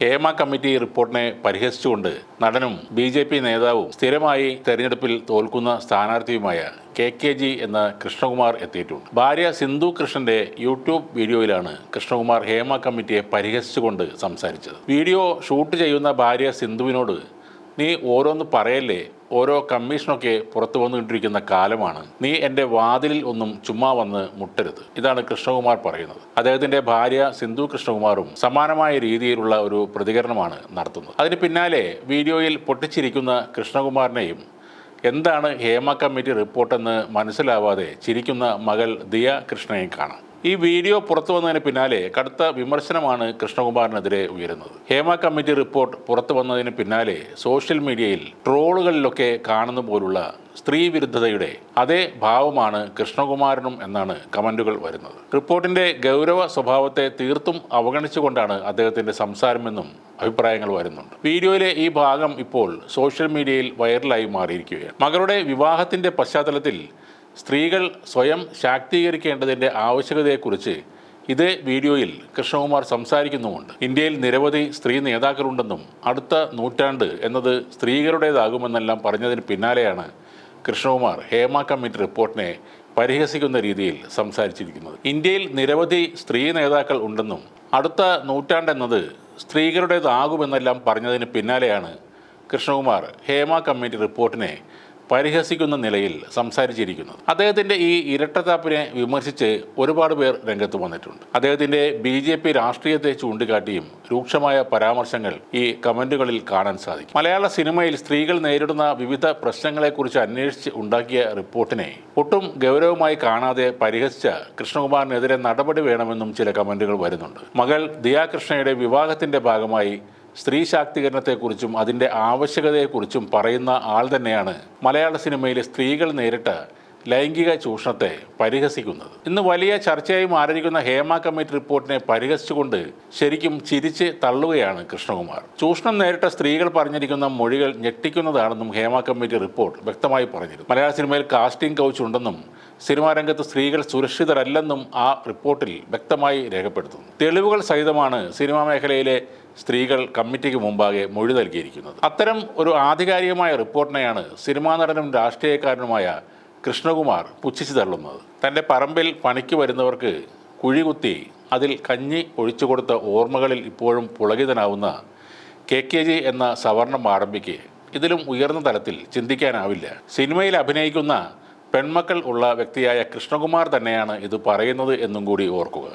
Hema committee റിപ്പോർട്ടിനെ പരിഹസിച്ചുകൊണ്ട് നടനും BJP. നേതാവും സ്ഥിരമായി തെരഞ്ഞെടുപ്പിൽ തോൽക്കുന്ന സ്ഥാനാർത്ഥിയുമായ കെ.ജി. എന്ന കൃഷ്ണകുമാർ എത്തിയിട്ടുണ്ട്. ഭാര്യ സിന്ധു കൃഷ്ണന്റെ യൂട്യൂബ് വീഡിയോയിലാണ് കൃഷ്ണകുമാർ ഹേമ കമ്മിറ്റിയെ പരിഹസിച്ചുകൊണ്ട് സംസാരിച്ചത്. വീഡിയോ ഷൂട്ട് ചെയ്യുന്ന ഭാര്യ സിന്ധുവിനോട് നീ ഓരോന്ന് പറയല്ലേ, ഓരോ കമ്മീഷനൊക്കെ പുറത്തു വന്നുകൊണ്ടിരിക്കുന്ന കാലമാണ്, നീ എൻ്റെ വാതിലിൽ ഒന്നും ചുമ്മാ വന്ന് മുട്ടരുത്. ഇതാണ് കൃഷ്ണകുമാർ പറയുന്നത്. അദ്ദേഹത്തിൻ്റെ ഭാര്യ സിന്ധു കൃഷ്ണകുമാറും സമാനമായ രീതിയിലുള്ള ഒരു പ്രതികരണമാണ് നടത്തുന്നത്. അതിന് പിന്നാലെ വീഡിയോയിൽ പൊട്ടിച്ചിരിക്കുന്ന കൃഷ്ണകുമാറിനെയും എന്താണ് ഹേമ കമ്മിറ്റി റിപ്പോർട്ടെന്ന് മനസ്സിലാവാതെ ചിരിക്കുന്ന മകൾ ദിയ കൃഷ്ണയെയും കാണാം. ഈ വീഡിയോ പുറത്തു വന്നതിന് പിന്നാലെ കടുത്ത വിമർശനമാണ് കൃഷ്ണകുമാറിനെതിരെ ഉയരുന്നത്. ഹേമ കമ്മിറ്റി റിപ്പോർട്ട് പുറത്തു വന്നതിന് പിന്നാലെ സോഷ്യൽ മീഡിയയിൽ ട്രോളുകളിലൊക്കെ കാണുന്ന പോലുള്ള സ്ത്രീ വിരുദ്ധതയുടെ അതേ ഭാവമാണ് കൃഷ്ണകുമാരനും എന്നാണ് കമന്റുകൾ വരുന്നത്. റിപ്പോർട്ടിന്റെ ഗൗരവ സ്വഭാവത്തെ തീർത്തും അവഗണിച്ചുകൊണ്ടാണ് അദ്ദേഹത്തിന്റെ സംസാരമെന്നും അഭിപ്രായങ്ങൾ വരുന്നുണ്ട്. വീഡിയോയിലെ ഈ ഭാഗം ഇപ്പോൾ സോഷ്യൽ മീഡിയയിൽ വൈറലായി മാറിയിരിക്കുകയാണ്. മകളുടെ വിവാഹത്തിന്റെ പശ്ചാത്തലത്തിൽ സ്ത്രീകൾ സ്വയം ശാക്തീകരിക്കേണ്ടതിൻ്റെ ആവശ്യകതയെക്കുറിച്ച് ഇതേ വീഡിയോയിൽ കൃഷ്ണകുമാർ സംസാരിക്കുന്നുമുണ്ട്. ഇന്ത്യയിൽ നിരവധി സ്ത്രീ നേതാക്കളുണ്ടെന്നും അടുത്ത നൂറ്റാണ്ട് എന്നത് സ്ത്രീകളുടേതാകുമെന്നെല്ലാം പറഞ്ഞതിന് പിന്നാലെയാണ് കൃഷ്ണകുമാർ ഹേമ കമ്മിറ്റി റിപ്പോർട്ടിനെ പരിഹസിക്കുന്ന രീതിയിൽ സംസാരിച്ചിരിക്കുന്നത്. ഇന്ത്യയിൽ നിരവധി സ്ത്രീ നേതാക്കൾ ഉണ്ടെന്നും അടുത്ത നൂറ്റാണ്ടെന്നത് സ്ത്രീകളുടേതാകുമെന്നെല്ലാം പറഞ്ഞതിന് പിന്നാലെയാണ് കൃഷ്ണകുമാർ ഹേമ കമ്മിറ്റി റിപ്പോർട്ടിനെ പരിഹസിക്കുന്ന നിലയിൽ സംസാരിച്ചിരിക്കുന്നത്. അദ്ദേഹത്തിൻ്റെ ഈ ഇരട്ടത്താപ്പിനെ വിമർശിച്ച് ഒരുപാട് പേർ രംഗത്ത് വന്നിട്ടുണ്ട്. അദ്ദേഹത്തിൻ്റെ ബി.ജെ.പി. രാഷ്ട്രീയത്തെ ചൂണ്ടിക്കാട്ടിയും രൂക്ഷമായ പരാമർശങ്ങൾ ഈ കമന്റുകളിൽ കാണാൻ സാധിക്കും. മലയാള സിനിമയിൽ സ്ത്രീകൾ നേരിടുന്ന വിവിധ പ്രശ്നങ്ങളെക്കുറിച്ച് അന്വേഷിച്ച് ഉണ്ടാക്കിയ റിപ്പോർട്ടിനെ ഒട്ടും ഗൗരവമായി കാണാതെ പരിഹസിച്ച കൃഷ്ണകുമാറിനെതിരെ നടപടി വേണമെന്നും ചില കമന്റുകൾ വരുന്നുണ്ട്. മകൾ ദിയ കൃഷ്ണയുടെ വിവാഹത്തിന്റെ ഭാഗമായി സ്ത്രീ ശാക്തീകരണത്തെക്കുറിച്ചും അതിൻ്റെ ആവശ്യകതയെക്കുറിച്ചും പറയുന്ന ആൾ തന്നെയാണ് മലയാള സിനിമയിലെ സ്ത്രീകൾ നേരിട്ട ലൈംഗിക ചൂഷണത്തെ പരിഹസിക്കുന്നത്. ഇന്ന് വലിയ ചർച്ചയായി മാറിയിരിക്കുന്ന ഹേമ കമ്മിറ്റി റിപ്പോർട്ടിനെ പരിഹസിച്ചുകൊണ്ട് ശരിക്കും ചിരിച്ച് തള്ളുകയാണ് കൃഷ്ണകുമാർ. ചൂഷണം നേരിട്ട സ്ത്രീകൾ പറഞ്ഞിരിക്കുന്ന മൊഴികൾ ഞെട്ടിക്കുന്നതാണെന്നും ഹേമ കമ്മിറ്റി റിപ്പോർട്ട് വ്യക്തമായി പറഞ്ഞിരുന്നു. മലയാള സിനിമയിൽ കാസ്റ്റിംഗ് കൗച്ച് ഉണ്ടെന്നും സിനിമാ രംഗത്ത് സ്ത്രീകൾ സുരക്ഷിതരല്ലെന്നും ആ റിപ്പോർട്ടിൽ വ്യക്തമായി രേഖപ്പെടുത്തുന്നു. തെളിവുകൾ സഹിതമാണ് സിനിമാ മേഖലയിലെ സ്ത്രീകൾ കമ്മിറ്റിക്ക് മുമ്പാകെ മൊഴി നൽകിയിരിക്കുന്നത്. അത്തരം ഒരു ആധികാരികമായ റിപ്പോർട്ടിനെയാണ് സിനിമാ നടനും രാഷ്ട്രീയക്കാരനുമായ കൃഷ്ണകുമാർ പുച്ഛിച്ചു തള്ളുന്നത്. തൻ്റെ പറമ്പിൽ പണിക്ക് വരുന്നവർക്ക് കുഴികുത്തി അതിൽ കഞ്ഞി ഒഴിച്ചു കൊടുത്ത ഓർമ്മകളിൽ ഇപ്പോഴും പുളകിതനാവുന്ന കെ.ജി. എന്ന സവർണ മാടമ്പിക്ക് ഇതിലും ഉയർന്ന തലത്തിൽ ചിന്തിക്കാനാവില്ല. സിനിമയിൽ അഭിനയിക്കുന്ന പെൺമക്കൾ ഉള്ള വ്യക്തിയായ കൃഷ്ണകുമാർ തന്നെയാണ് ഇത് പറയുന്നത് എന്നും കൂടി ഓർക്കുക.